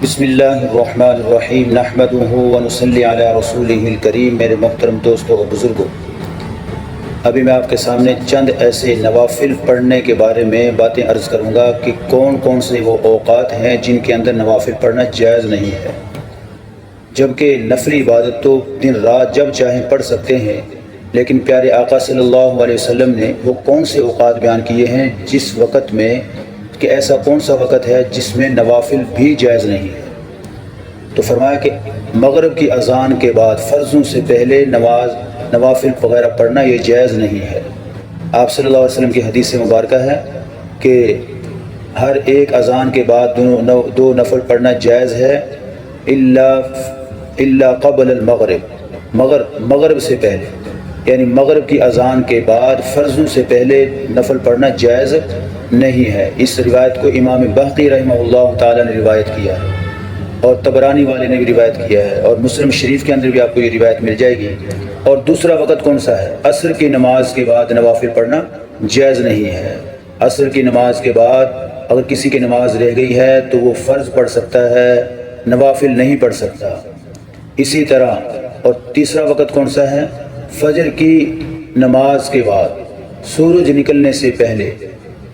بسم اللہ الرحمن الرحیم نحمدہ ونصلی علی رسولہ الکریم۔ میرے محترم دوستوں اور بزرگوں، ابھی میں آپ کے سامنے چند ایسے نوافل پڑھنے کے بارے میں باتیں عرض کروں گا کہ کون کون سے وہ اوقات ہیں جن کے اندر نوافل پڑھنا جائز نہیں ہے، جبکہ نفلی عبادت تو دن رات جب چاہیں پڑھ سکتے ہیں، لیکن پیارے آقا صلی اللہ علیہ وسلم نے وہ کون سے اوقات بیان کیے ہیں جس وقت میں کہ ایسا کون سا وقت ہے جس میں نوافل بھی جائز نہیں ہے۔ تو فرمایا کہ مغرب کی اذان کے بعد فرضوں سے پہلے نوافل وغیرہ پڑھنا یہ جائز نہیں ہے۔ آپ صلی اللہ علیہ وسلم کی حدیث مبارکہ ہے کہ ہر ایک اذان کے بعد دو نفل پڑھنا جائز ہے الا قبل المغرب، مگر مغرب سے پہلے، یعنی مغرب کی اذان کے بعد فرضوں سے پہلے نفل پڑھنا جائز نہیں ہے۔ اس روایت کو امام بہقی رحمہ اللہ تعالی نے روایت کیا ہے اور طبرانی والے نے بھی روایت کیا ہے، اور مسلم شریف کے اندر بھی آپ کو یہ روایت مل جائے گی۔ اور دوسرا وقت کون سا ہے؟ عصر کی نماز کے بعد نوافل پڑھنا جائز نہیں ہے۔ عصر کی نماز کے بعد اگر کسی کی نماز رہ گئی ہے تو وہ فرض پڑھ سکتا ہے، نوافل نہیں پڑھ سکتا۔ اسی طرح اور تیسرا وقت کون سا ہے؟ فجر کی نماز کے بعد سورج نکلنے سے پہلے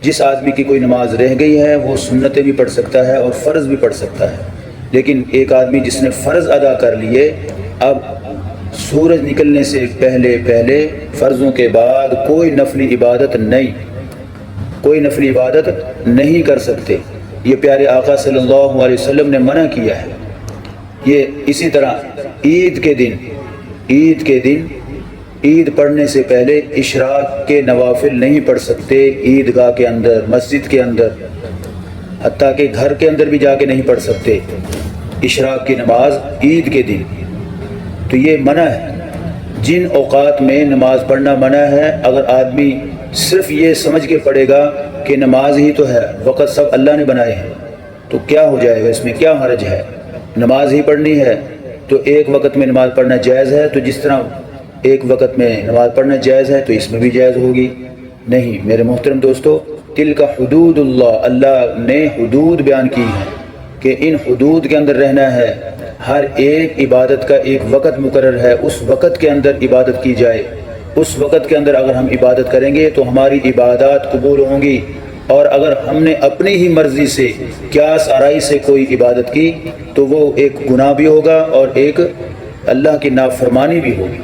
جس آدمی کی کوئی نماز رہ گئی ہے وہ سنتیں بھی پڑھ سکتا ہے اور فرض بھی پڑھ سکتا ہے، لیکن ایک آدمی جس نے فرض ادا کر لیے، اب سورج نکلنے سے پہلے فرضوں کے بعد کوئی نفلی عبادت نہیں کر سکتے۔ یہ پیارے آقا صلی اللہ علیہ وسلم نے منع کیا ہے۔ یہ اسی طرح عید کے دن عید پڑھنے سے پہلے اشراق کے نوافل نہیں پڑھ سکتے، عیدگاہ کے اندر، مسجد کے اندر، حتیٰ کہ گھر کے اندر بھی جا کے نہیں پڑھ سکتے اشراق کی نماز عید کے دن۔ تو یہ منع ہے۔ جن اوقات میں نماز پڑھنا منع ہے، اگر آدمی صرف یہ سمجھ کے پڑھے گا کہ نماز ہی تو ہے، وقت سب اللہ نے بنائے ہیں، تو کیا ہو جائے گا؟ اس میں کیا حرج ہے؟ نماز ہی پڑھنی ہے تو ایک وقت میں نماز پڑھنا جائز ہے، تو جس طرح ایک وقت میں نماز پڑھنا جائز ہے تو اس میں بھی جائز ہوگی نہیں۔ میرے محترم دوستو، تلک حدود اللہ نے حدود بیان کی ہیں کہ ان حدود کے اندر رہنا ہے۔ ہر ایک عبادت کا ایک وقت مقرر ہے، اس وقت کے اندر عبادت کی جائے۔ اس وقت کے اندر اگر ہم عبادت کریں گے تو ہماری عبادات قبول ہوں گی، اور اگر ہم نے اپنی ہی مرضی سے قیاس آرائی سے کوئی عبادت کی تو وہ ایک گناہ بھی ہوگا اور ایک اللہ کی نافرمانی بھی ہوگی،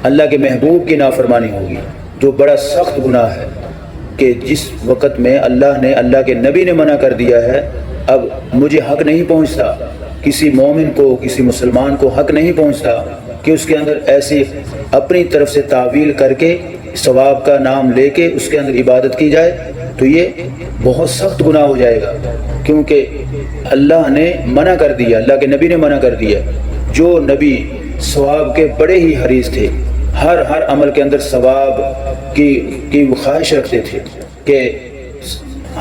اللہ کے محبوب کی نافرمانی ہوگی، جو بڑا سخت گناہ ہے کہ جس وقت میں اللہ کے نبی نے منع کر دیا ہے، اب مجھے حق نہیں پہنچتا، کسی مومن کو، کسی مسلمان کو حق نہیں پہنچتا کہ اس کے اندر ایسی اپنی طرف سے تعویل کر کے ثواب کا نام لے کے اس کے اندر عبادت کی جائے، تو یہ بہت سخت گناہ ہو جائے گا، کیونکہ اللہ نے منع کر دیا، اللہ کے نبی نے منع کر دیا۔ جو نبی ثواب کے بڑے ہی حریص تھے، ہر عمل کے اندر ثواب کی خواہش رکھتے تھے کہ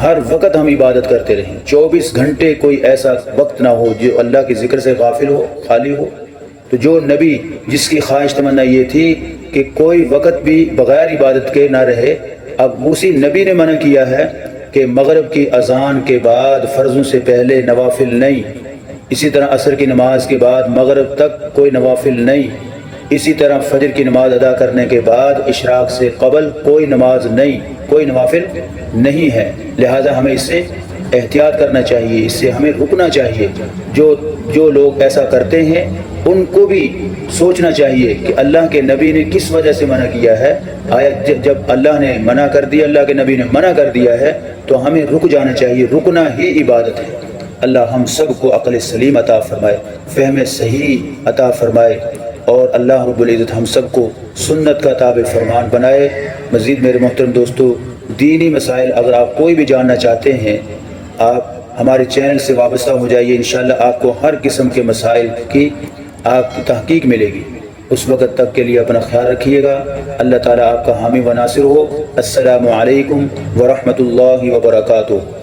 ہر وقت ہم عبادت کرتے رہیں، 24 گھنٹے کوئی ایسا وقت نہ ہو جو اللہ کے ذکر سے غافل ہو، خالی ہو۔ تو جو نبی جس کی خواہش تمنا یہ تھی کہ کوئی وقت بھی بغیر عبادت کے نہ رہے، اب اسی نبی نے منع کیا ہے کہ مغرب کی اذان کے بعد فرضوں سے پہلے نوافل نہیں، اسی طرح عصر کی نماز کے بعد مغرب تک کوئی نوافل نہیں، اسی طرح فجر کی نماز ادا کرنے کے بعد اشراق سے قبل کوئی نماز نہیں، کوئی نوافل نہیں ہے۔ لہٰذا ہمیں اس سے احتیاط کرنا چاہیے، اس سے ہمیں رکنا چاہیے۔ جو لوگ ایسا کرتے ہیں ان کو بھی سوچنا چاہیے کہ اللہ کے نبی نے کس وجہ سے منع کیا ہے۔ آیا جب اللہ نے منع کر دیا، اللہ کے نبی نے منع کر دیا ہے تو ہمیں رک جانا چاہیے، رکنا ہی عبادت ہے۔ اللہ ہم سب کو عقل سلیم عطا فرمائے، فہم صحیح عطا فرمائے، اور اللہ رب العزت ہم سب کو سنت کا تابع فرمان بنائے۔ مزید میرے محترم دوستو، دینی مسائل اگر آپ کوئی بھی جاننا چاہتے ہیں، آپ ہمارے چینل سے وابستہ ہو جائیے، انشاءاللہ آپ کو ہر قسم کے مسائل کی آپ کی تحقیق ملے گی۔ اس وقت تک کے لیے اپنا خیال رکھیے گا۔ اللہ تعالیٰ آپ کا حامی و ناصر ہو۔ السلام علیکم ورحمۃ اللہ وبرکاتہ۔